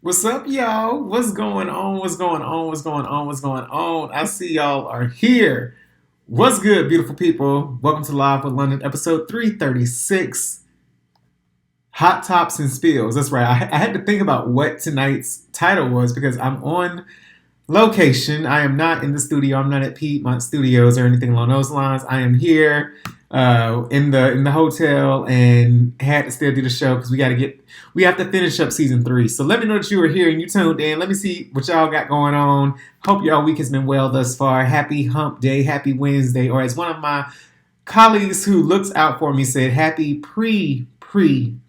What's up, y'all? What's going on? What's going on? What's going on? What's going on? I see y'all are here. What's good, beautiful people? Welcome to Live with London, episode 336. Hot Tops and Spills. That's right. I had to think about what tonight's title was because I'm on location. I am not in the studio. I'm not at Piedmont Studios or anything along those lines. I am here in the hotel and had to still do the show because we have to finish up season 3. So let me know that you were here and you tuned in. Let me see what y'all got going on. Hope y'all week has been well thus far. Happy Hump Day, happy Wednesday, or as one of my colleagues who looks out for me said, happy pre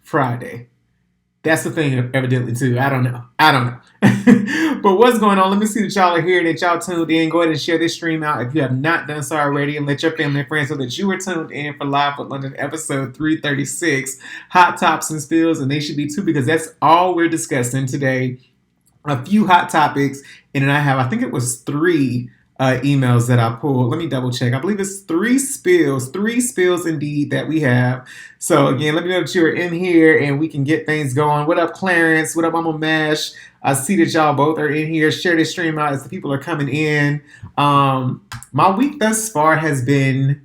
Friday. That's the thing, evidently, too. I don't know. But what's going on? Let me see that y'all are here and that y'all tuned in. Go ahead and share this stream out if you have not done so already, and let your family and friends know that you were tuned in for Live with London episode 336, Hot Tops and Spills, and they should be too because that's all we're discussing today. A few hot topics, and then I think it was 3 emails that I pulled. Let me double check. I believe it's 3 spills indeed that we have. So again, let me know that you're in here and we can get things going. What up, Clarence? What up, Mama Mash? I see that y'all both are in here. Share this stream out as the people are coming in. My week thus far has been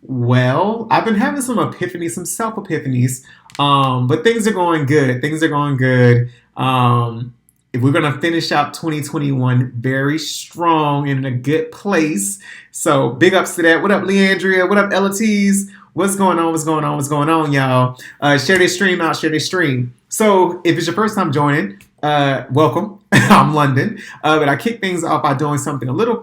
well. I've been having some epiphanies, some self epiphanies, but things are going good. Things are going good. We're going to finish out 2021 very strong and in a good place. So big ups to that. What up, Leandria? What up, LTs? What's going on? What's going on? What's going on, y'all? Share this stream out. Share this stream. So if it's your first time joining, welcome. I'm London. But I kick things off by doing something a little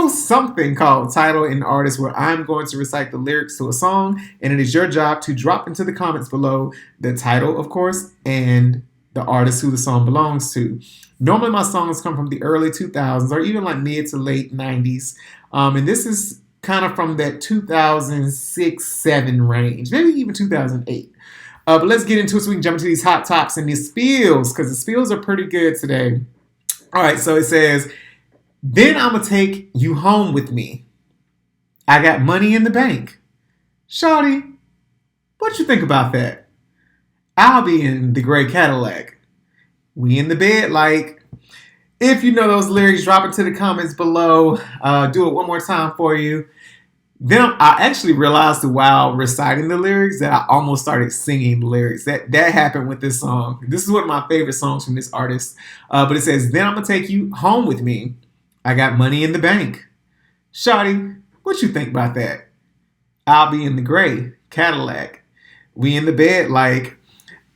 something called Title and Artist, where I'm going to recite the lyrics to a song, and it is your job to drop into the comments below the title, of course, and the artist who the song belongs to. Normally my songs come from the early 2000s or even like mid to late 90s. And this is kind of from that 2006-7 range, maybe even 2008. But let's get into it so we can jump into these hot tops and these spills because the spills are pretty good today. All right, so it says, then I'm going to take you home with me. I got money in the bank. Shawty, what you think about that? I'll be in the gray Cadillac. We in the bed like. If you know those lyrics, drop it to the comments below. Do it one more time for you. Then I actually realized while reciting the lyrics that I almost started singing the lyrics. That happened with this song. This is one of my favorite songs from this artist. But it says, then I'm going to take you home with me. I got money in the bank. Shawty, what you think about that? I'll be in the gray Cadillac. We in the bed like.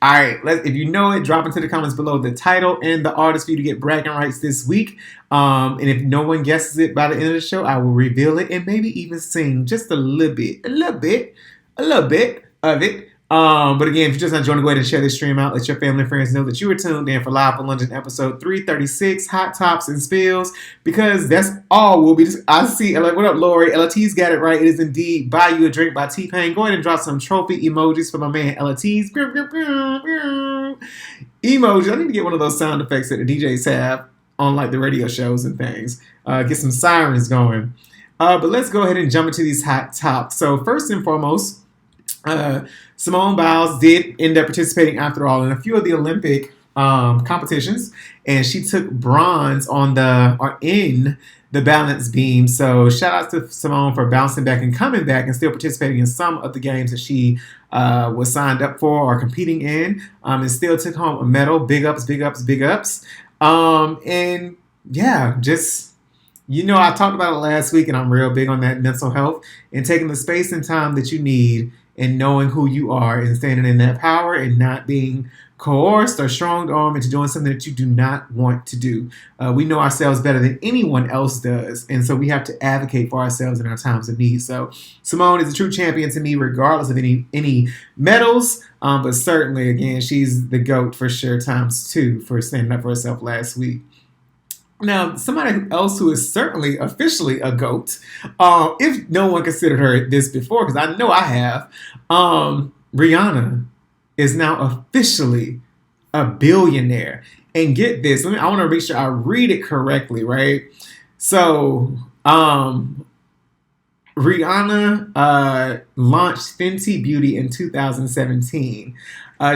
All right, if you know it, drop into the comments below the title and the artist for you to get bragging rights this week. And if no one guesses it by the end of the show, I will reveal it and maybe even sing just a little bit of it. But again, if you're just not joining, go ahead and share this stream out. Let your family and friends know that you were tuned in for Live in London episode 336, Hot Tops and Spills, because that's all we'll be. I see. What up, Lori? LT's got it right. It is indeed Buy You a Drink by T-Pain. Go ahead and drop some trophy emojis for my man LT's. Emojis. I need to get one of those sound effects that the DJs have on like the radio shows and things. Get some sirens going. But let's go ahead and jump into these hot tops. So first and foremost, Simone Biles did end up participating after all in a few of the Olympic competitions, and she took bronze in the balance beam. So shout out to Simone for bouncing back and coming back and still participating in some of the games that she was signed up for or competing in, and still took home a medal. Big ups. And yeah, just. I talked about it last week, and I'm real big on that mental health and taking the space and time that you need and knowing who you are and standing in that power and not being coerced or strong-armed into doing something that you do not want to do. We know ourselves better than anyone else does, and so we have to advocate for ourselves in our times of need. So Simone is a true champion to me, regardless of any medals, but certainly, again, she's the GOAT for sure, ×2 for standing up for herself last week. Now, somebody else who is certainly officially a GOAT, if no one considered her this before, because I know I have, Rihanna is now officially a billionaire. And get this, I want to make sure I read it correctly, right? So, Rihanna launched Fenty Beauty in 2017.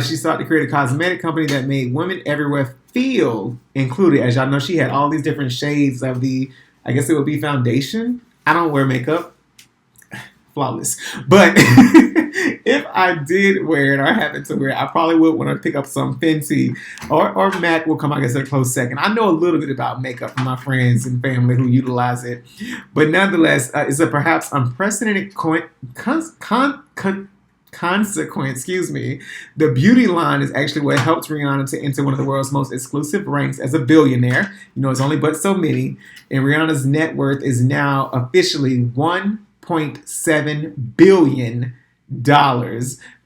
She sought to create a cosmetic company that made women everywhere feel included. As y'all know, she had all these different shades of the, I guess it would be foundation. I don't wear makeup. Flawless. But if I did wear it or happen to wear it, I probably would want to pick up some Fenty or MAC will come, I guess, a close second. I know a little bit about makeup from my friends and family who utilize it. But nonetheless, it's a perhaps unprecedented consequence, the beauty line is actually what helped Rihanna to enter one of the world's most exclusive ranks as a billionaire. You know, it's only but so many. And Rihanna's net worth is now officially $1.7 billion.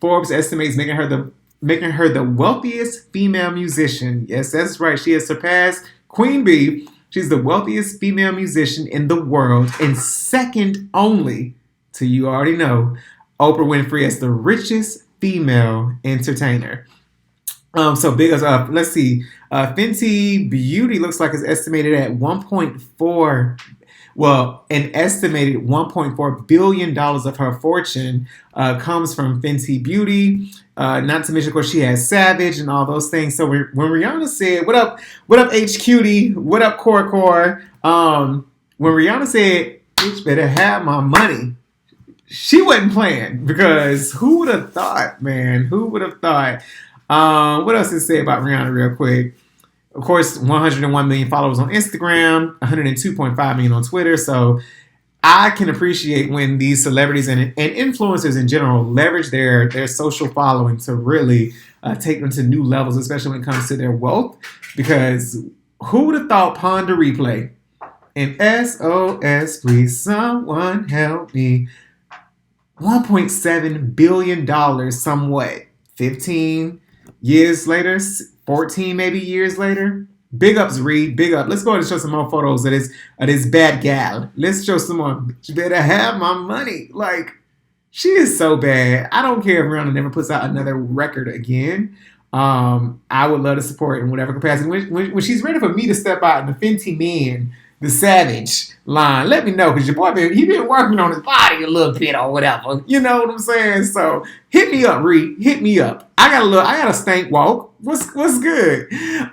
Forbes estimates making her the wealthiest female musician. Yes, that's right. She has surpassed Queen Bee. She's the wealthiest female musician in the world, and second only to, you already know, Oprah Winfrey as the richest female entertainer. So big as let's see, Fenty Beauty looks like it's estimated at an estimated $1.4 billion of her fortune comes from Fenty Beauty. Not to mention, of course, she has Savage and all those things. So when Rihanna said, what up H Cutie, what up Core, when Rihanna said, bitch better have my money, she wasn't playing, because who would have thought, man? Who would have thought? What else to say about Rihanna real quick? Of course, 101 million followers on Instagram, 102.5 million on Twitter. So I can appreciate when these celebrities and influencers in general leverage their social following to really take them to new levels, especially when it comes to their wealth. Because who would have thought Ponder Replay and SOS Please Someone Help Me, $1.7 billion somewhat 15 years later, 14 maybe years later. Big ups, Reed. Big up. Let's go ahead and show some more photos of this bad gal. Let's show some more. She better have my money. Like, she is so bad. I don't care if Rihanna never puts out another record again. I would love to support in whatever capacity. When she's ready for me to step out in the Fenty Men, the Savage line, let me know, because your boy he been working on his body a little bit or whatever. You know what I'm saying? So hit me up, Reed. Hit me up. I got a stank walk. What's good?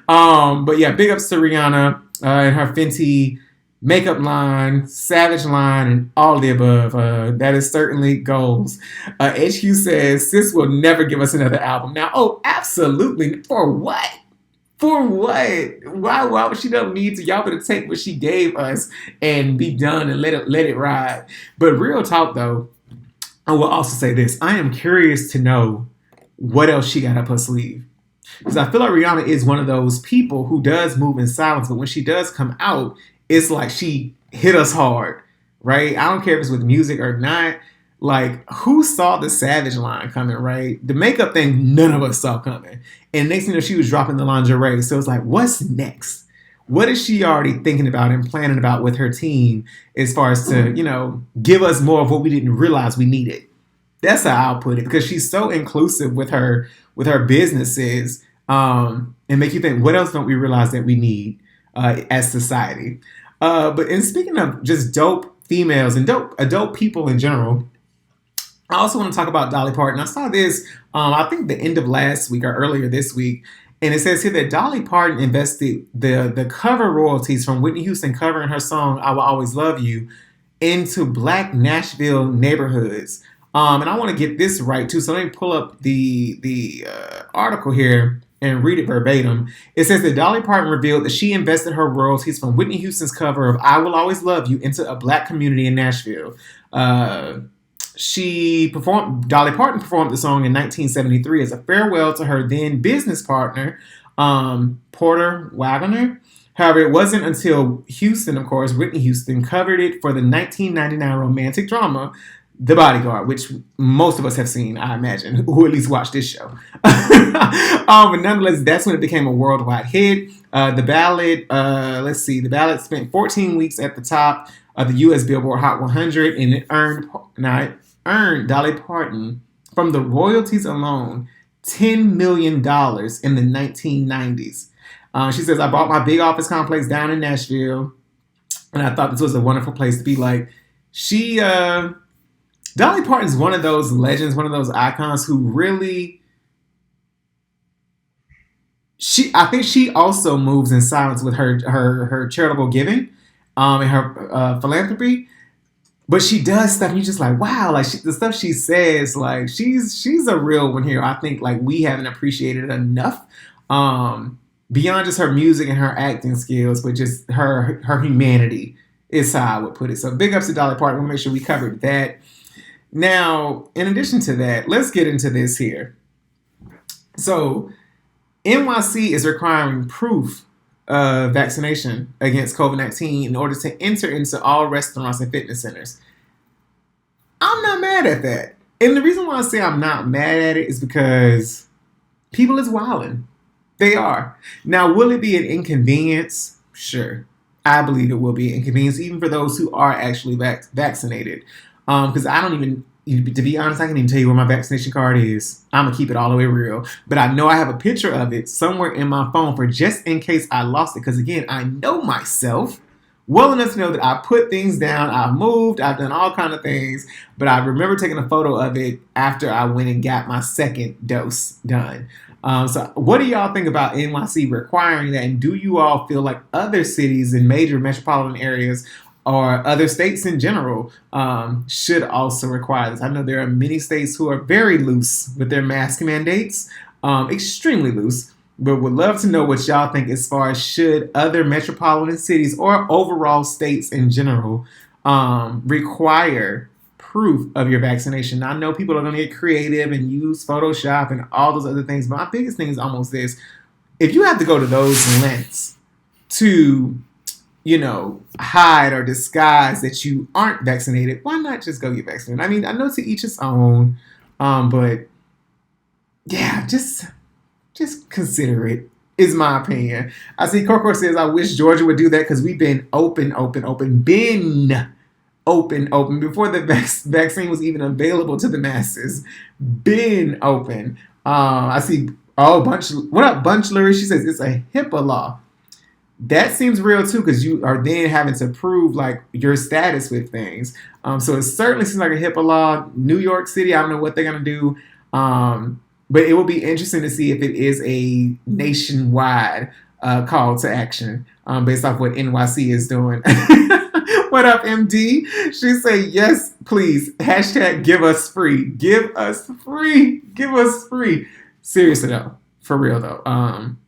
But yeah, big ups to Rihanna and her Fenty makeup line, Savage line, and all the above. That is certainly goals. HQ says sis will never give us another album. Now, absolutely. For what? For what? Why would she don't need to? Y'all better take what she gave us and be done and let it ride. But real talk though, I will also say this. I am curious to know what else she got up her sleeve. Because I feel like Rihanna is one of those people who does move in silence, but when she does come out, it's like she hit us hard, right? I don't care if it's with music or not. Like, who saw the Savage line coming, right? The makeup thing, none of us saw coming. And next thing you know, she was dropping the lingerie. So it's like, what's next? What is she already thinking about and planning about with her team as far as to, give us more of what we didn't realize we needed? That's how I'll put it, because she's so inclusive with her businesses, and make you think, what else don't we realize that we need as society? But in speaking of just dope females and dope people in general, I also want to talk about Dolly Parton. I saw this, I think the end of last week or earlier this week, and it says here that Dolly Parton invested the cover royalties from Whitney Houston covering her song "I Will Always Love You" into Black Nashville neighborhoods. And I want to get this right too, so let me pull up the article here and read it verbatim. It says that Dolly Parton revealed that she invested her royalties from Whitney Houston's cover of "I Will Always Love You" into a Black community in Nashville. Dolly Parton performed the song in 1973 as a farewell to her then business partner, Porter Wagoner. However, it wasn't until Houston, of course, Whitney Houston, covered it for the 1999 romantic drama The Bodyguard, which most of us have seen, I imagine, who at least watched this show. But nonetheless, that's when it became a worldwide hit. The ballad spent 14 weeks at the top of the U.S. Billboard Hot 100, and it earned Dolly Parton, from the royalties alone, $10 million in the 1990s. She says, "I bought my big office complex down in Nashville, and I thought this was a wonderful place to be." Like, Dolly Parton's one of those legends, one of those icons who really I think she also moves in silence with her charitable giving, and her philanthropy. But she does stuff, and you're just like, wow, like the stuff she says, like she's a real one here. I think like we haven't appreciated enough, beyond just her music and her acting skills, but just her humanity is how I would put it. So big ups to Dolly Parton. We'll make sure we covered that. Now, in addition to that, let's get into this here. So NYC is requiring proof of vaccination against COVID-19 in order to enter into all restaurants and fitness centers. I'm not mad at that. And the reason why I say I'm not mad at it is because people is wilding. They are. Now, will it be an inconvenience? Sure. I believe it will be an inconvenience, even for those who are actually vaccinated. Because I don't even, to be honest, I can't even tell you where my vaccination card is. I'm going to keep it all the way real. But I know I have a picture of it somewhere in my phone for just in case I lost it. Because again, I know myself well enough to know that I put things down, I've moved, I've done all kind of things. But I remember taking a photo of it after I went and got my second dose done. So what do y'all think about NYC requiring that? And do you all feel like other cities in major metropolitan areas or other states in general should also require this? I know there are many states who are very loose with their mask mandates, extremely loose, but would love to know what y'all think as far as should other metropolitan cities or overall states in general require proof of your vaccination. Now, I know people are going to get creative and use Photoshop and all those other things, but my biggest thing is almost this. If you have to go to those lengths to, hide or disguise that you aren't vaccinated, why not just go get vaccinated? I mean, I know to each his own, but yeah, just consider it, is my opinion. I see Coco says, I wish Georgia would do that because we've been open before the vaccine was even available to the masses. Been open. I see, what up, Bunch Larry? She says it's a HIPAA law. That seems real too, because you are then having to prove like your status with things. So it certainly seems like a HIPAA law. New York City, I don't know what they're gonna do. But it will be interesting to see if it is a nationwide call to action based off what NYC is doing. What up, MD? She say, yes, please. Hashtag give us free. Give us free. Give us free. Seriously, though. For real, though. I'm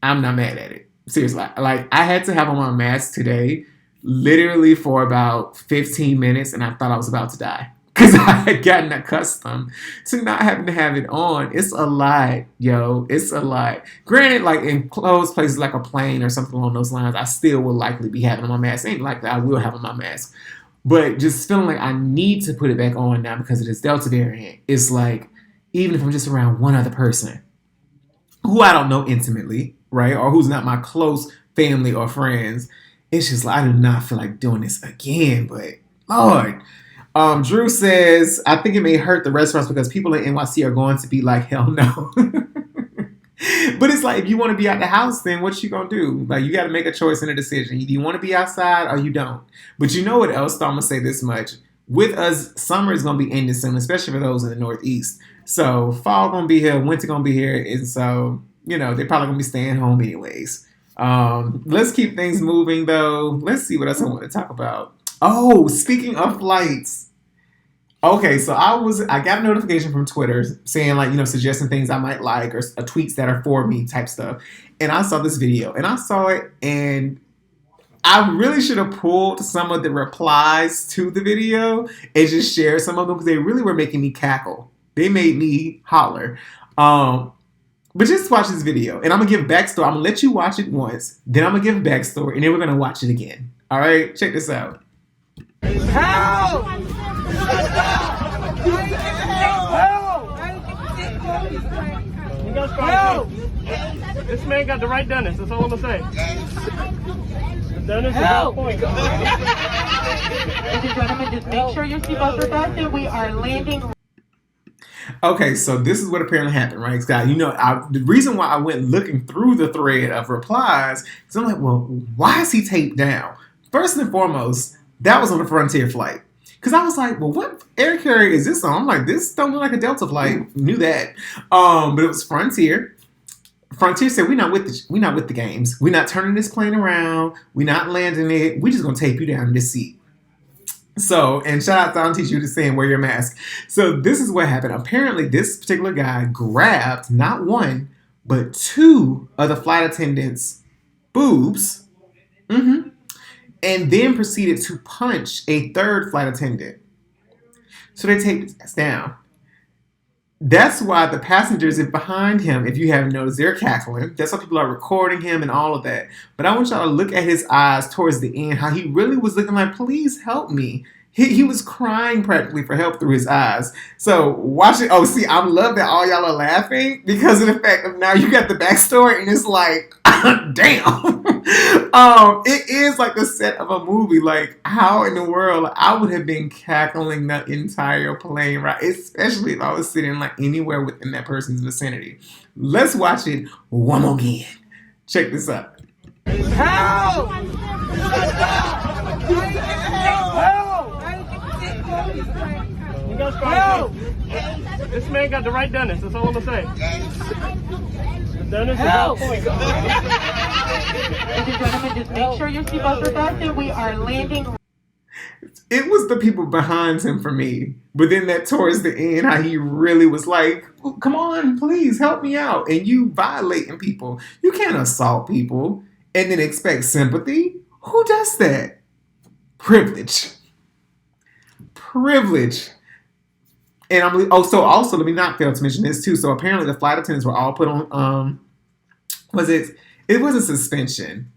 not mad at it. Seriously. Like, I had to have on my mask today literally for about 15 minutes, and I thought I was about to die. Because I had gotten accustomed to not having to have it on. It's a lot, yo. It's a lot. Granted, like in closed places like a plane or something along those lines, I still will likely be having on my mask. Ain't like that I will have on my mask. But just feeling like I need to put it back on now because of this Delta variant. It's like, even if I'm just around one other person who I don't know intimately, right? Or who's not my close family or friends, it's just like, I do not feel like doing this again. But, Lord. Drew says, I think it may hurt the restaurants because people in NYC are going to be like, hell no. But it's like, if you want to be out the house, then what you going to do? Like, you got to make a choice and a decision. Either you want to be outside or you don't. But you know what else? So I'm going to say this much. With us, summer is going to be ending soon, especially for those in the Northeast. So fall going to be here, winter going to be here. And so, they're probably going to be staying home anyways. Let's keep things moving, though. Let's see what else I want to talk about. Oh, speaking of flights. Okay, so I got a notification from Twitter saying suggesting things I might like or tweets that are for me type stuff. And I saw this video and I saw it and I really should have pulled some of the replies to the video and just shared some of them because they really were making me cackle. They made me holler. But just watch this video and I'm going to give backstory. I'm going to let you watch it once, then I'm going to give backstory and then we're going to watch it again. All right, check this out. Help! Help! This man got the right dentist. That's all I'm gonna say. The dentist is on point. Ladies and gentlemen, just make sure your seatbelts are fastened. We are landing. Okay, so this is what apparently happened, right, Scott? The reason why I went looking through the thread of replies is I'm like, well, why is he taped down? First and foremost, that was on a Frontier flight. Because I was like, well, what air carrier is this on? I'm like, this don't look like a Delta flight. Knew that. But it was Frontier. Frontier said, "We not with the games. We're not turning this plane around. We're not landing it. We just gonna tape you down in this seat." So, and shout out to Auntie Judy saying, "Wear your mask." So this is what happened. Apparently, this particular guy grabbed not one but two of the flight attendants' boobs, and then proceeded to punch a third flight attendant. So they taped us down. That's why the passengers behind him, if you haven't noticed, they're cackling. That's why people are recording him and all of that. But I want y'all to look at his eyes towards the end, how he really was looking like, please help me. He was crying practically for help through his eyes. So watch it. Oh, see, I love that all y'all are laughing because of the fact of now you got the backstory and it's like, damn. It is like the set of a movie. Like, how in the world I would have been cackling the entire plane ride, especially if I was sitting like anywhere within that person's vicinity. Let's watch it one more again. Check this out. Help! Help! This man got the right dentist. That's all I'm gonna say. The dentist is on point. Ladies and gentlemen, just make sure your seatbelts are fastened. We are landing. It was the people behind him for me. But then that towards the end, how he really was like, come on, please help me out. And you violating people. You can't assault people and then expect sympathy. Who does that? Privilege. And so also let me not fail to mention this too. So apparently the flight attendants were all put on, it was a suspension.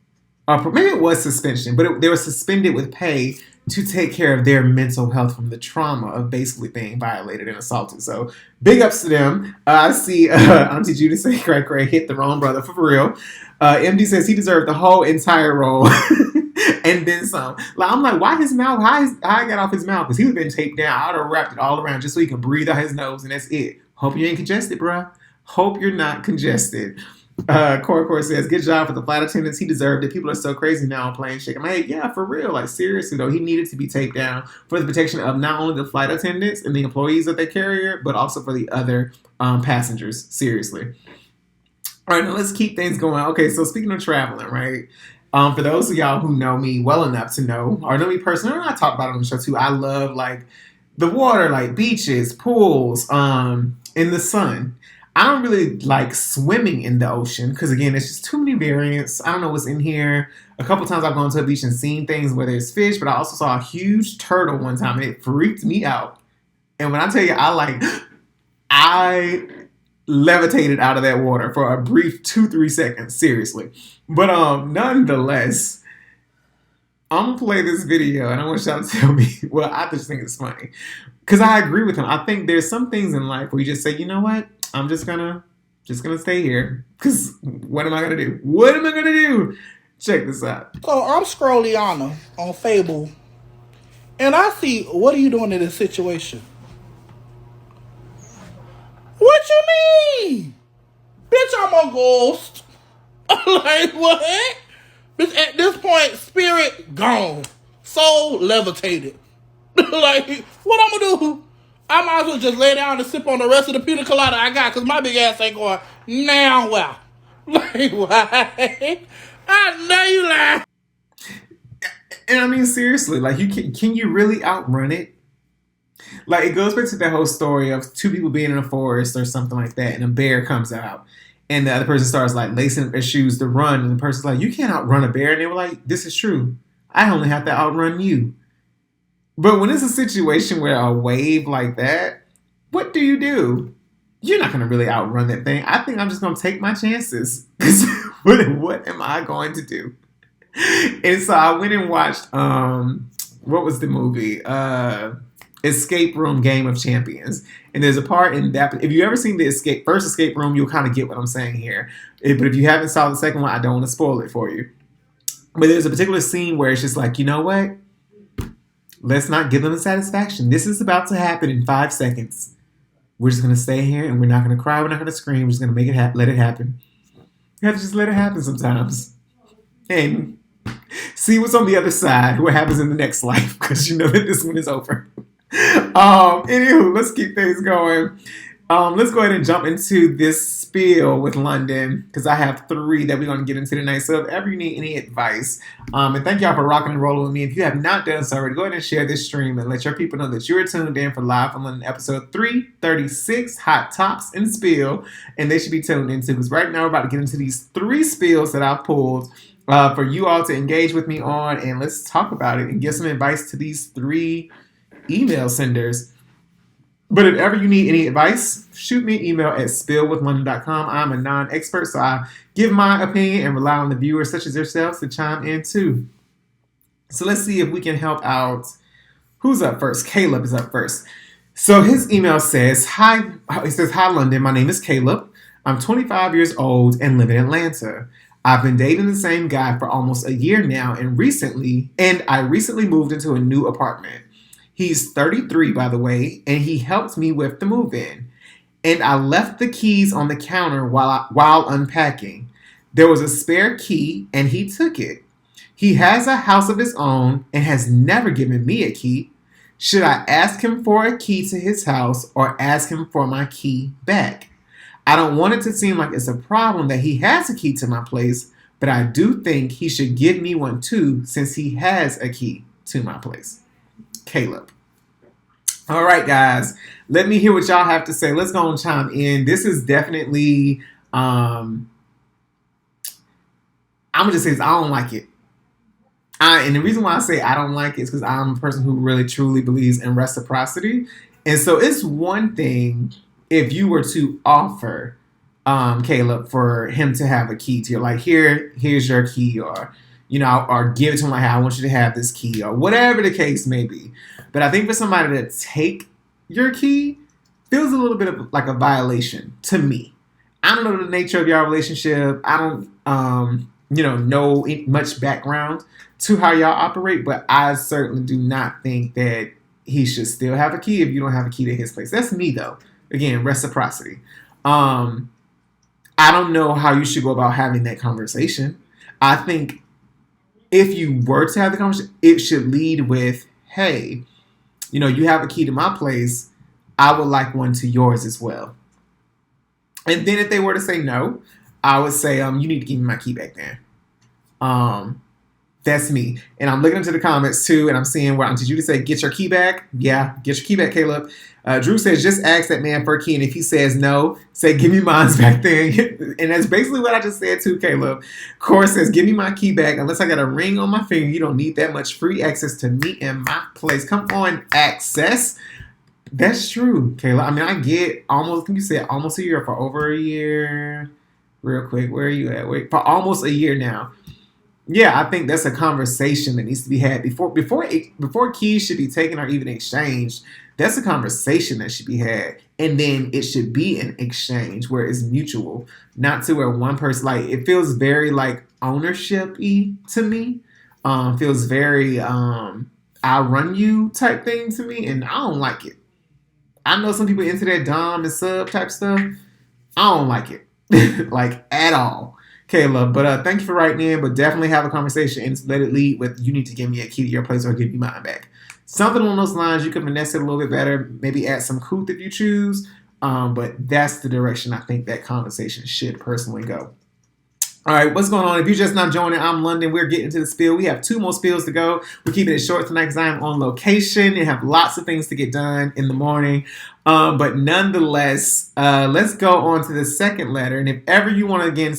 Maybe it was suspension, but they were suspended with pay to take care of their mental health from the trauma of basically being violated and assaulted. So big ups to them. I see Auntie Judy say, cray, hit the wrong brother for real. MD says he deserved the whole entire role. And then some. Like, I'm like, why his mouth? How I got off his mouth? Because he would have been taped down. I would have wrapped it all around just so he can breathe out his nose, and that's it. Hope you ain't congested, bruh. Hope you're not congested. Core says, good job for the flight attendants. He deserved it. People are so crazy now on plane shake. I'm like, yeah, for real. Like, seriously, though, he needed to be taped down for the protection of not only the flight attendants and the employees of that carrier, but also for the other passengers. Seriously. All right, now let's keep things going. Okay, so speaking of traveling, right? For those of y'all who know me well enough to know, or know me personally, or I talk about it on the show too, I love like the water, like beaches, pools, in the sun. I don't really like swimming in the ocean because again, it's just too many variants. I don't know what's in here. A couple times I've gone to a beach and seen things where there's fish, but I also saw a huge turtle one time and it freaked me out. And when I tell you, I levitated out of that water for a brief 2-3 seconds, seriously. But nonetheless, I'm gonna play this video and I want y'all to tell me, well, I just think it's funny because I agree with him. I think there's some things in life where you just say, you know what, I'm just gonna stay here because what am I gonna do? Check this out. So I'm Scrolliana on Fable and I see, what are you doing in this situation? What you mean? Bitch, I'm a ghost. Like, what? Bitch, at this point, spirit gone. Soul levitated. Like, what I'm gonna do? I might as well just lay down and sip on the rest of the pina colada I got, because my big ass ain't going, now well. Like, why? I know you lie. And I mean, seriously, like, can you really outrun it? Like, it goes back to that whole story of two people being in a forest or something like that, and a bear comes out, and the other person starts, like, lacing up their shoes to run, and the person's like, you can't outrun a bear. And they were like, this is true. I only have to outrun you. But when it's a situation where a wave like that, what do? You're not going to really outrun that thing. I think I'm just going to take my chances. Because what am I going to do? And so I went and watched, what was the movie? Escape Room Game of Champions. And there's a part in that, if you've ever seen the first escape room, you'll kind of get what I'm saying here. But if you haven't saw the second one, I don't want to spoil it for you. But there's a particular scene where it's just like, you know what? Let's not give them the satisfaction. This is about to happen in 5 seconds. We're just going to stay here and we're not going to cry. We're not going to scream. We're just going to make it let it happen. You have to just let it happen sometimes. And see what's on the other side, what happens in the next life, because you know that this one is over. Anywho, let's keep things going. Let's go ahead and jump into this spiel with London because I have 3 that we're going to get into tonight. So if ever you need any advice, and thank y'all for rocking and rolling with me. If you have not done so already, go ahead and share this stream and let your people know that you're tuned in for Live from London episode 336, Hot Tops and Spill, and they should be tuned into because right now we're about to get into these 3 spills that I pulled for you all to engage with me on, and let's talk about it and give some advice to these 3 email senders. But if ever you need any advice, shoot me an email at spillwithlondon.com. I'm a non-expert, so I give my opinion and rely on the viewers such as yourselves to chime in too. So let's see if we can help out. Who's up first? Caleb is up first. So his email says, Hi London, my name is Caleb. I'm 25 years old and live in Atlanta. I've been dating the same guy for almost a year now and I recently moved into a new apartment. He's 33, by the way, and he helped me with the move-in. And I left the keys on the counter while unpacking. There was a spare key, and he took it. He has a house of his own and has never given me a key. Should I ask him for a key to his house or ask him for my key back? I don't want it to seem like it's a problem that he has a key to my place, but I do think he should give me one too since he has a key to my place. Caleb. All right, guys, let me hear what y'all have to say. Let's go and chime in. This is definitely, I'm going to just say this, I don't like it. And the reason why I say I don't like it is because I'm a person who really truly believes in reciprocity. And so it's one thing if you were to offer Caleb for him to have a key to your, like, here's your key, or or give it to him like, hey, I want you to have this key, or whatever the case may be. But I think for somebody to take your key feels a little bit of like a violation to me. I don't know the nature of your relationship. I don't, know much background to how y'all operate, but I certainly do not think that he should still have a key if you don't have a key to his place. That's me, though. Again, reciprocity. I don't know how you should go about having that conversation. I think if you were to have the conversation, it should lead with, hey, you have a key to my place. I would like one to yours as well. And then if they were to say no, I would say, you need to give me my key back then. That's me. And I'm looking into the comments too, and I'm seeing where did you say, get your key back? Yeah, get your key back, Caleb. Drew says, just ask that man for a key, and if he says no, say, give me mine back then. And that's basically what I just said too, Caleb. Cora says, give me my key back. Unless I got a ring on my finger, you don't need that much free access to me in my place. Come on, access. That's true, Caleb. I mean, I get almost a year, for over a year. Real quick, where are you at? Wait, for almost a year now. Yeah, I think that's a conversation that needs to be had before keys should be taken or even exchanged. That's a conversation that should be had, and then it should be an exchange where it's mutual, not to where one person, like, it feels very like ownership-y to me. Feels very I run you type thing to me, and I don't like it. I know some people into that dom and sub type stuff. I don't like it, like, at all. Caleb, but thank you for writing in, but definitely have a conversation and let it lead with, you need to give me a key to your place or give me mine back. Something along those lines. You could finesse it a little bit better, maybe add some couth if you choose, but that's the direction I think that conversation should personally go. All right, what's going on? If you're just not joining, I'm London. We're getting to the spill. We have 2 more spills to go. We're keeping it short tonight because I am on location and have lots of things to get done in the morning. But nonetheless, let's go on to the second letter. And if ever you want to, again,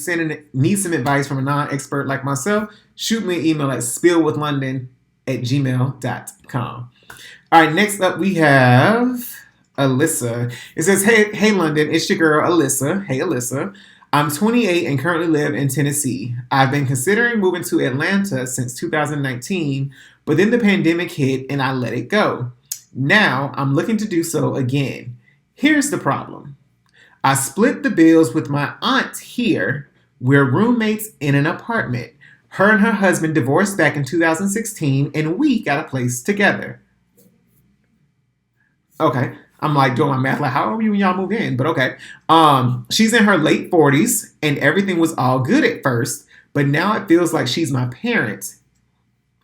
need some advice from a non-expert like myself, shoot me an email at spillwithlondon@gmail.com. All right, next up we have Alyssa. It says, hey, London, it's your girl, Alyssa. Hey, Alyssa. I'm 28 and currently live in Tennessee. I've been considering moving to Atlanta since 2019, but then the pandemic hit and I let it go. Now I'm looking to do so again. Here's the problem. I split the bills with my aunt here. We're roommates in an apartment. Her and her husband divorced back in 2016 and we got a place together. Okay. I'm like doing my math, like, how old are you when y'all move in? But okay. She's in her late 40s and everything was all good at first, but now it feels like she's my parent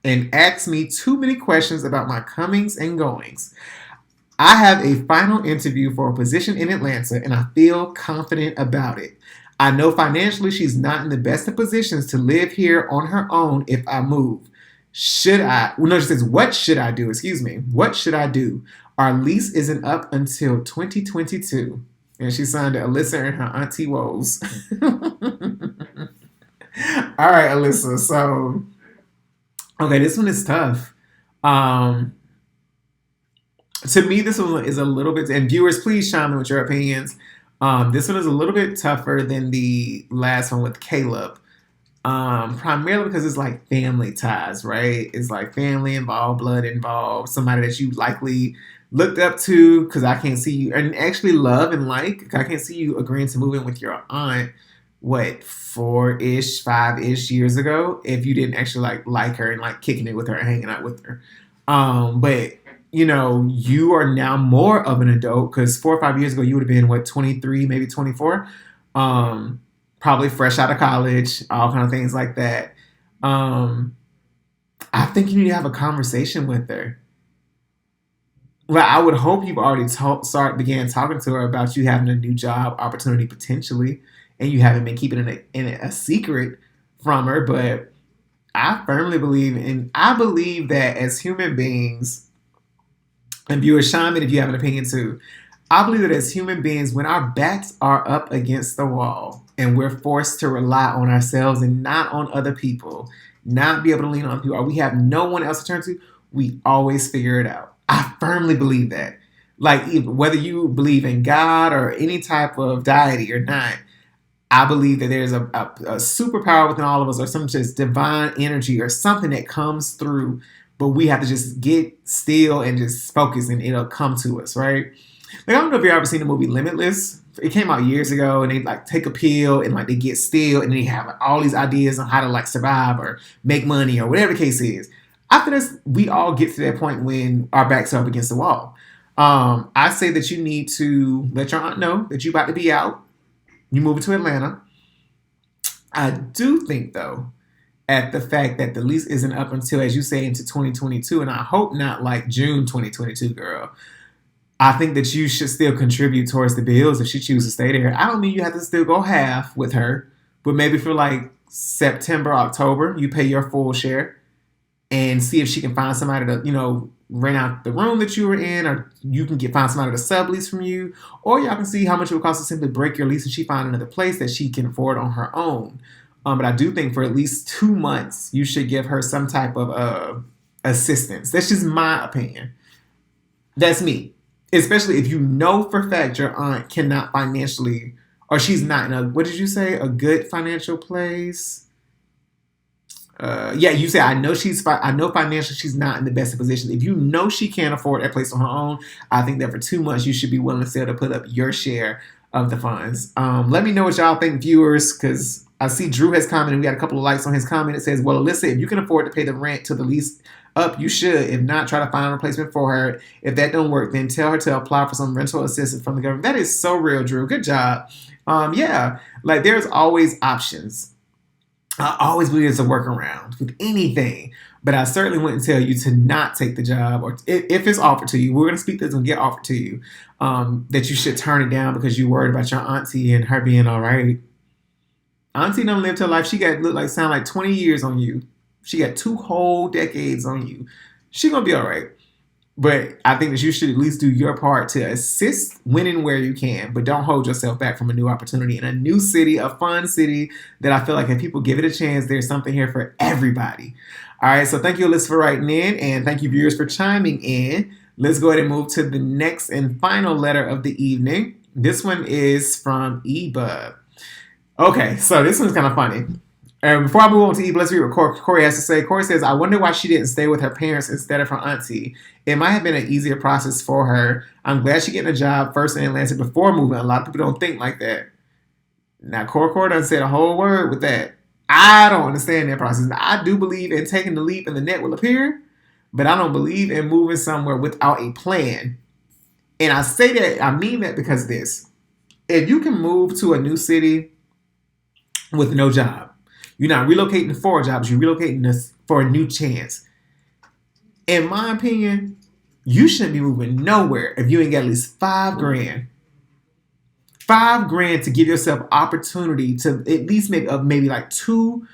and asks me too many questions about my comings and goings. I have a final interview for a position in Atlanta, and I feel confident about it. I know financially she's not in the best of positions to live here on her own if I move. Should I? Well, no, she says, what should I do? Excuse me. What should I do? Our lease isn't up until 2022. And she signed to Alyssa and her auntie woes. All right, Alyssa. So, okay, this one is tough. To me, this one is a little bit, and viewers, please chime in with your opinions. This one is a little bit tougher than the last one with Caleb. Primarily because it's like family ties, right? It's like family involved, blood involved, somebody that you likely looked up to, because I can't see you, and actually love and like, I can't see you agreeing to move in with your aunt, what, 4-ish, 5-ish years ago, if you didn't actually like her and like kicking it with her and hanging out with her. But you know, you are now more of an adult, because 4 or 5 years ago you would have been, what, 23, maybe 24, probably fresh out of college, all kind of things like that. I think you need to have a conversation with her. Well, I would hope you've already began talking to her about you having a new job opportunity potentially, and you haven't been keeping it in a secret from her. But I firmly believe, and I believe that as human beings, and viewers, chime in if you have an opinion too. I believe that as human beings, when our backs are up against the wall and we're forced to rely on ourselves and not on other people, not be able to lean on people, or we have no one else to turn to, we always figure it out. I firmly believe that. Like, whether you believe in God or any type of deity or not, I believe that there's a superpower within all of us, or some just divine energy or something that comes through, but we have to just get still and just focus, and it'll come to us, right? Like, I don't know if you've ever seen the movie Limitless. It came out years ago, and they like take a pill and like they get still, and they have like, all these ideas on how to like survive or make money or whatever the case is. After this, we all get to that point when our backs are up against the wall. I say that you need to let your aunt know that you're about to be out. You moving to Atlanta. I do think, though, at the fact that the lease isn't up until, as you say, into 2022, and I hope not like June 2022, girl. I think that you should still contribute towards the bills if she chooses to stay there. I don't mean you have to still go half with her, but maybe for like September, October, you pay your full share and see if she can find somebody to, you know, rent out the room that you were in, or you can find somebody to sublease from you, or y'all can see how much it would cost to simply break your lease and she find another place that she can afford on her own. But I do think for at least 2 months, you should give her some type of assistance. That's just my opinion. That's me. Especially if you know for a fact your aunt cannot financially, or she's not in a, what did you say, a good financial place? Yeah, you say, I know financially she's not in the best of positions. If you know she can't afford that place on her own, I think that for 2 months you should be willing to still to put up your share of the funds. Let me know what y'all think, viewers, because I see Drew has commented. We got a couple of likes on his comment. It says, well, Alyssa, if you can afford to pay the rent to the lease up, you should. If not, try to find a replacement for her. If that don't work, then tell her to apply for some rental assistance from the government. That is so real, Drew. Good job. Yeah, like there's always options. I always believe it's a workaround with anything, but I certainly wouldn't tell you to not take the job, or if it's offered to you, we're going to speak this and get offered to you, that you should turn it down because you're worried about your auntie and her being all right. Auntie done lived her life. She got sound like 20 years on you. She got 2 whole decades on you. She going to be all right. But I think that you should at least do your part to assist when and where you can, but don't hold yourself back from a new opportunity in a new city, a fun city that I feel like if people give it a chance, there's something here for everybody. All right, so thank you, Alyssa, for writing in, and thank you, viewers, for chiming in. Let's go ahead and move to the next and final letter of the evening. This one is from Eba. Okay, so this one's kind of funny. Before I move on to Eva, let's read what Corey has to say. Corey says, I wonder why she didn't stay with her parents instead of her auntie. It might have been an easier process for her. I'm glad she's getting a job first in Atlanta before moving. A lot of people don't think like that. Now, Corey done said a whole word with that. I don't understand that process. I do believe in taking the leap and the net will appear, but I don't believe in moving somewhere without a plan. And I say that, I mean that because of this. If you can move to a new city with no job, you're not relocating for jobs. You're relocating for a new chance. In my opinion, You shouldn't be moving nowhere if you ain't got at least $5,000. $5,000 to give yourself opportunity to at least make up maybe like 2,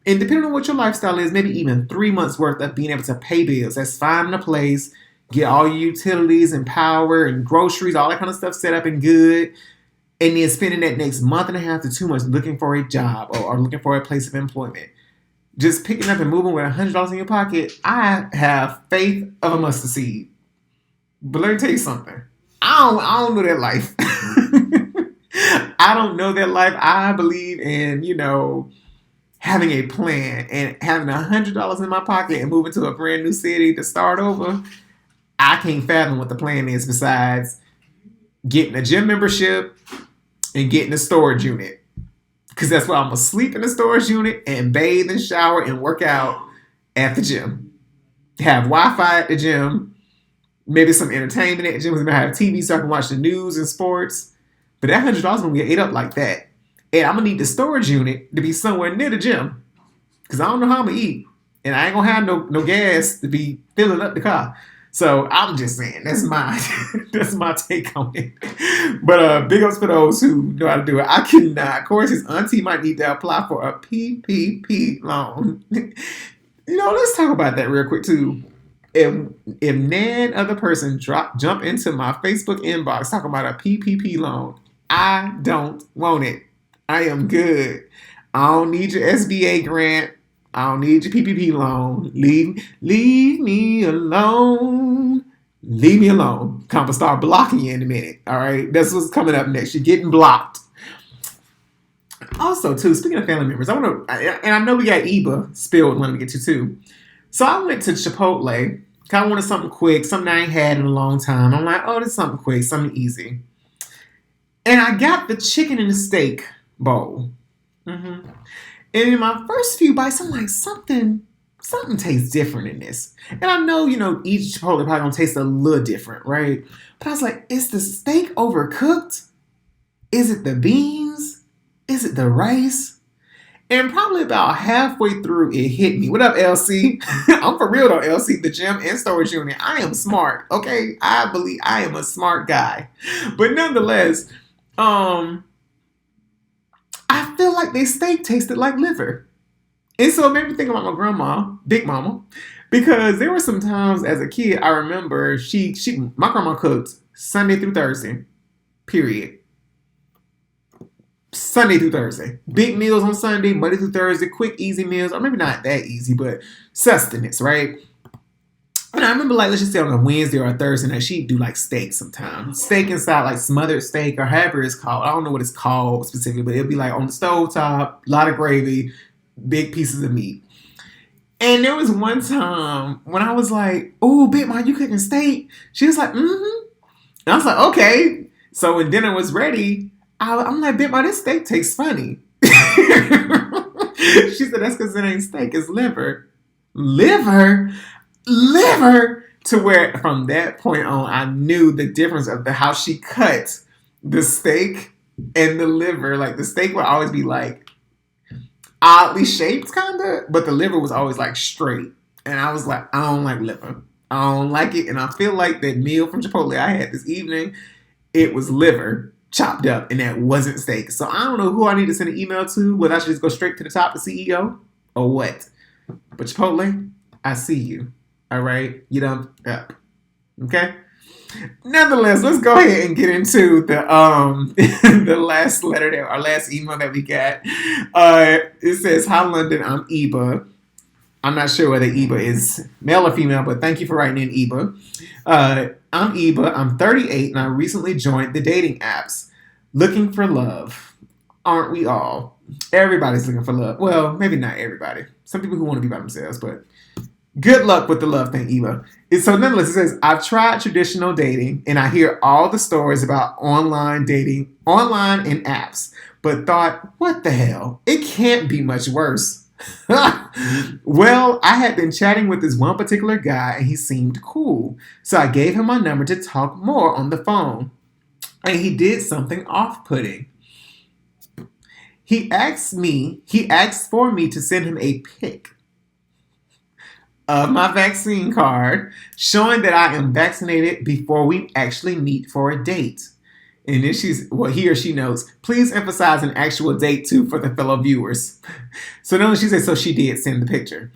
and depending on what your lifestyle is, maybe even 3 months worth of being able to pay bills. That's finding a place, get all your utilities and power and groceries, all that kind of stuff set up and good. And then spending that next month and a half to 2 months looking for a job or looking for a place of employment. Just picking up and moving with $100 in your pocket, I have faith of a mustard seed. But let me tell you something. I don't know that life. I don't know that life. I believe in, having a plan and having $100 in my pocket and moving to a brand new city to start over. I can't fathom what the plan is besides getting a gym membership and getting a storage unit. Because that's where I'm going to sleep in the storage unit and bathe and shower and work out at the gym. Have Wi-Fi at the gym. Maybe some entertainment at the gym. We're going to have TV so I can watch the news and sports. But that $100 going to get ate up like that. And I'm going to need the storage unit to be somewhere near the gym. Because I don't know how I'm going to eat. And I ain't going to have no gas to be filling up the car. So I'm just saying, that's my take on it. But big ups for those who know how to do it. I cannot. Of course, his auntie might need to apply for a PPP loan. Let's talk about that real quick too. If none other person jump into my Facebook inbox talking about a PPP loan, I don't want it. I am good. I don't need your SBA grant. I don't need your PPP loan. Leave me alone. Leave me alone. I'm going to start blocking you in a minute. All right? That's what's coming up next. You're getting blocked. Also, too, speaking of family members, and I know we got Eba spilled wanting to get to, too. So I went to Chipotle. Kind of wanted something quick, something I ain't had in a long time. I'm like, oh, this is something quick, something easy. And I got the chicken and the steak bowl. Mm-hmm. And in my first few bites, I'm like, something tastes different in this. And I know, each Chipotle probably gonna taste a little different, right? But I was like, is the steak overcooked? Is it the beans? Is it the rice? And probably about halfway through, it hit me. What up, LC? I'm for real though, LC. The gym and storage unit. I am smart, okay? I believe I am a smart guy. But nonetheless, I feel like their steak tasted like liver. And so it made me think about my grandma, Big Mama, because there were some times as a kid, I remember my grandma cooked Sunday through Thursday, period. Sunday through Thursday. Big meals on Sunday, Monday through Thursday, quick, easy meals, or maybe not that easy, but sustenance, right? And I remember, let's just say on a Wednesday or a Thursday night, she'd do steak sometimes. Steak inside, smothered steak or however it's called. I don't know what it's called specifically, but it'll be on the stovetop, a lot of gravy, big pieces of meat. And there was one time when I was like, oh, Big Mom, you cooking steak? She was like, mm-hmm. And I was like, okay. So when dinner was ready, I'm like, Big Mom, this steak tastes funny. She said, that's because it ain't steak, it's liver. Liver? To where from that point on, I knew the difference of how she cut the steak and the liver. The steak would always be oddly shaped, kind of, but the liver was always straight. And I was like, I don't like liver. I don't like it. And I feel like that meal from Chipotle I had this evening, it was liver chopped up, and that wasn't steak. So I don't know who I need to send an email to, whether I should just go straight to the top, the CEO, or what. But Chipotle, I see you. All right? You done up. Okay? Nonetheless, let's go ahead and get into the the last letter there, our last email that we got. It says, hi London, I'm Eba. I'm not sure whether Eba is male or female, but thank you for writing in, Eba. I'm Eba. I'm 38, and I recently joined the dating apps. Looking for love. Aren't we all? Everybody's looking for love. Well, maybe not everybody. Some people who want to be by themselves, but good luck with the love thing, Eva. So nonetheless, it says, I've tried traditional dating, and I hear all the stories about online dating, online and apps, but thought, what the hell? It can't be much worse. Well, I had been chatting with this one particular guy, and he seemed cool. So I gave him my number to talk more on the phone. And he did something off-putting. He asked for me to send him a pic. of my vaccine card showing that I am vaccinated before we actually meet for a date. And then he or she knows, please emphasize an actual date too for the fellow viewers. So then she said, so she did send the picture.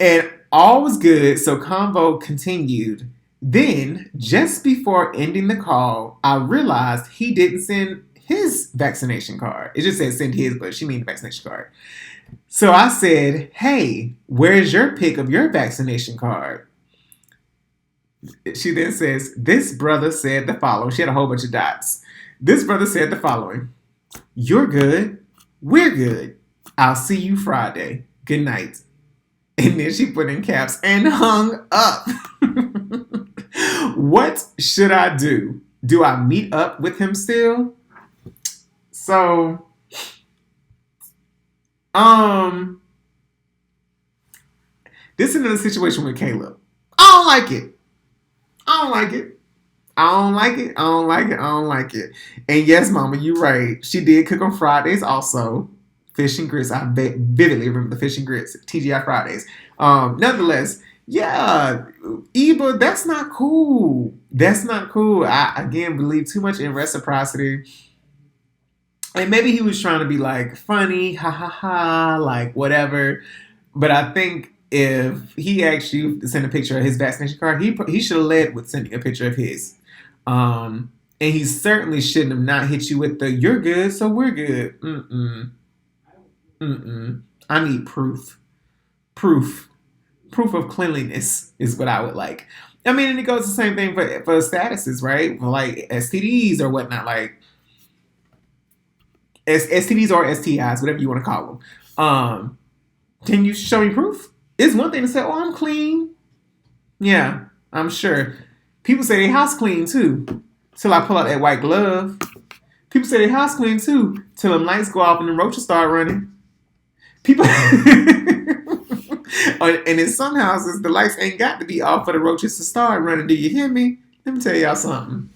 And all was good, so convo continued. Then, just before ending the call, I realized he didn't send his vaccination card. It just said send his, but she means the vaccination card. So I said, hey, where's your pic of your vaccination card? She then says, this brother said the following. She had a whole bunch of dots. This brother said the following. You're good. We're good. I'll see you Friday. Good night. And then she put in caps and hung up. What should I do? Do I meet up with him still? So, this is another situation with Caleb. I don't like it. I don't like it. I don't like it. I don't like it. I don't like it. And yes, Mama, you're right. She did cook on Fridays also. Fish and grits. I vividly remember the fish and grits. TGI Fridays. Nonetheless, yeah, Eva, that's not cool. That's not cool. I, again, believe too much in reciprocity. And maybe he was trying to be like funny, ha ha ha, like whatever. But I think if he actually sent a picture of his vaccination card, he should have led with sending a picture of his. And he certainly shouldn't have not hit you with the "you're good, so we're good." I need proof. Proof of cleanliness is what I would like. I mean, and it goes the same thing for statuses, right? For like STDs or whatnot, like STDs or STIs, whatever you want to call them. Can you show me proof? It's one thing to say, "Oh, I'm clean." Yeah, I'm sure. People say they house clean too, till I pull out that white glove. People say they house clean too, till them lights go off and the roaches start running. People, and in some houses, the lights ain't got to be off for the roaches to start running. Do you hear me? Let me tell y'all something.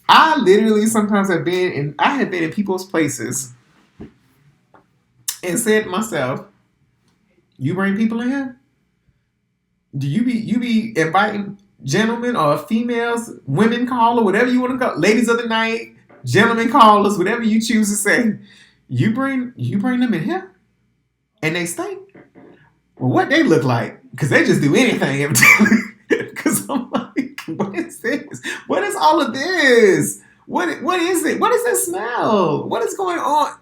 I literally sometimes have been in people's places and said to myself, "You bring people in here? Do you be inviting gentlemen or females, women caller, whatever you want to call, ladies of the night, gentlemen callers, whatever you choose to say? You bring them in here, and they stink. Well, what they look like? Because they just do anything. Because I'm like, what is this? What is all of this? What is it? What is this smell? What is going on?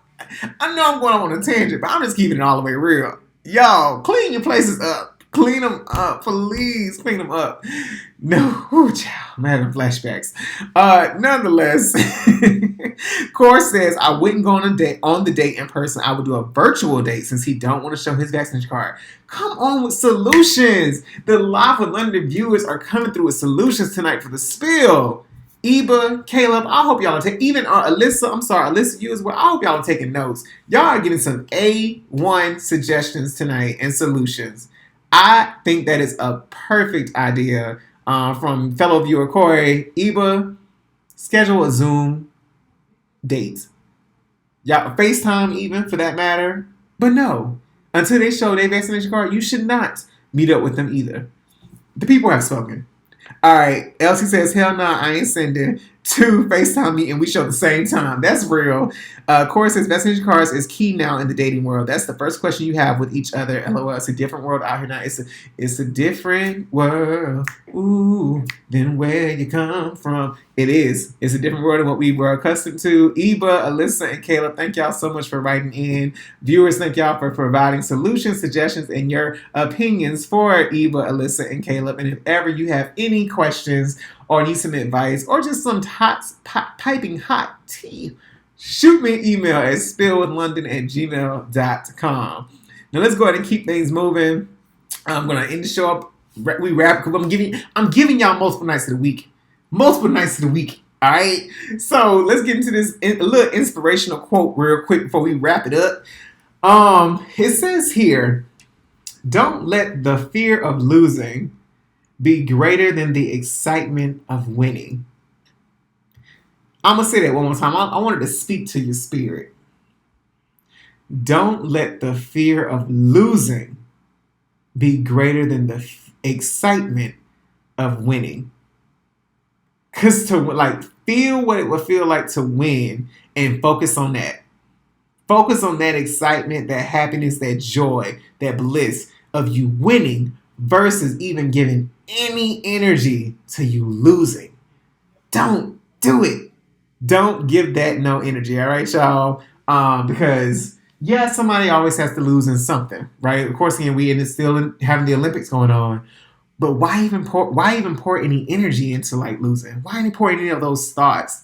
I know I'm going on a tangent, but I'm just keeping it all the way real. Y'all, clean your places up. Clean them up, please. Clean them up. No, ooh, child, I'm having flashbacks. Nonetheless, Core says I wouldn't go on the date in person. I would do a virtual date since he don't want to show his vaccination card. Come on with solutions. The Live with London viewers are coming through with solutions tonight for the spill. Eba, Caleb, I hope y'all are taking, even Alyssa, you as well. I hope y'all are taking notes. Y'all are getting some A1 suggestions tonight and solutions. I think that is a perfect idea from fellow viewer Corey. Eba, schedule a Zoom date. Y'all, FaceTime even for that matter. But no, until they show their vaccination card, you should not meet up with them either. The people have spoken. All right, Elsie says, hell nah, I ain't sending. 2, FaceTime me and we show the same time. That's real. Corey says, vaccination cards is key now in the dating world. That's the first question you have with each other. LOL, it's a different world out here now. It's a different world. Ooh, than where you come from. It is. It's a different world than what we were accustomed to. Eba, Alyssa, and Caleb, thank y'all so much for writing in. Viewers, thank y'all for providing solutions, suggestions, and your opinions for Eba, Alyssa, and Caleb. And if ever you have any questions or need some advice, or just some piping hot tea, shoot me an email at spillwithlondon@gmail.com. Now let's go ahead and keep things moving. I'm gonna end the show up. We wrap because I'm giving y'all multiple nights of the week. Multiple nights of the week. All right. So let's get into this a little inspirational quote real quick before we wrap it up. It says here, "Don't let the fear of losing be greater than the excitement of winning." I'm going to say that one more time. I wanted to speak to your spirit. Don't let the fear of losing be greater than the excitement of winning. Because to like feel what it would feel like to win and focus on that. Focus on that excitement, that happiness, that joy, that bliss of you winning versus even giving any energy to you losing. Don't do it. Don't give that no energy, all right, y'all? Because yeah, somebody always has to lose in something, right? Of course, again, we and it's still having the Olympics going on, but why even pour any energy into like losing? Why even pour any of those thoughts?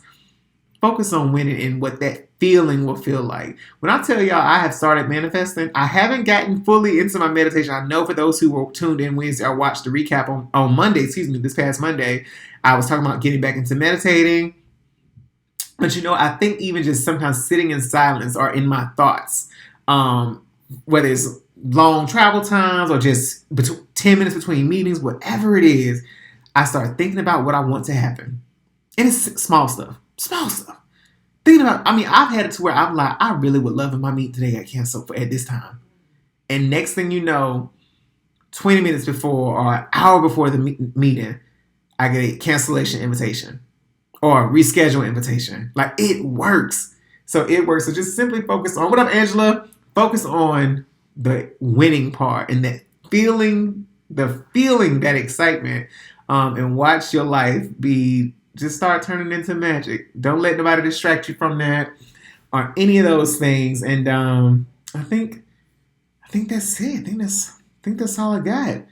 Focus on winning and what that feeling will feel like. When I tell y'all I have started manifesting, I haven't gotten fully into my meditation. I know for those who were tuned in Wednesday or watched the recap on Monday, this past Monday, I was talking about getting back into meditating. But I think even just sometimes sitting in silence or in my thoughts, whether it's long travel times or just 10 minutes between meetings, whatever it is, I start thinking about what I want to happen. And it's small stuff. Thinking about, I've had it to where I'm like, I really would love if my meeting today got canceled at this time. And next thing you know, 20 minutes before or an hour before the meeting, I get a cancellation invitation or reschedule invitation. Like, it works. So just simply focus on, what up, Angela? Focus on the winning part and that feeling, that excitement, and watch your life just start turning into magic. Don't let nobody distract you from that or any of those things. And I think that's it. I think that's all I got.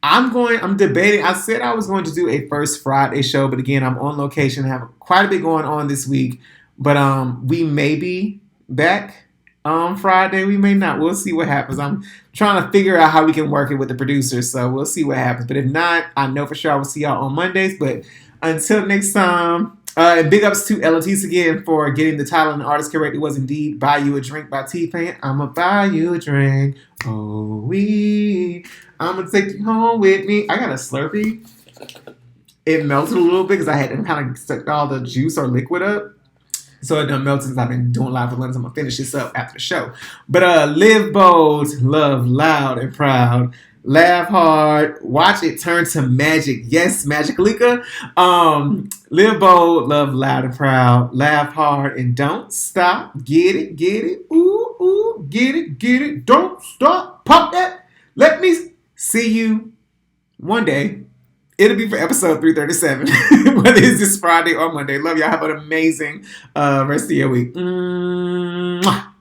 I'm debating. I said I was going to do a first Friday show, but again, I'm on location. I have quite a bit going on this week. But we may be back on Friday. We may not. We'll see what happens. I'm trying to figure out how we can work it with the producers. So we'll see what happens. But if not, I know for sure I will see y'all on Mondays. But until next time, and big ups to LOTs again for getting the title and the artist correct. It was indeed Buy You a Drink by T-Pain. I'ma buy you a drink. Oh, I'ma take you home with me. I got a Slurpee. It melted a little bit because I had kind of sucked all the juice or liquid up. So it done melted since I've been doing live with London. I'm going to finish this up after the show. But live bold, love loud and proud. Laugh hard. Watch it turn to magic. Yes, Magicalika. Live bold, love loud and proud. Laugh hard and don't stop. Get it. Ooh, get it. Don't stop. Pop that. Let me see you one day. It'll be for episode 337, whether it's this Friday or Monday. Love y'all. Have an amazing rest of your week. Mwah.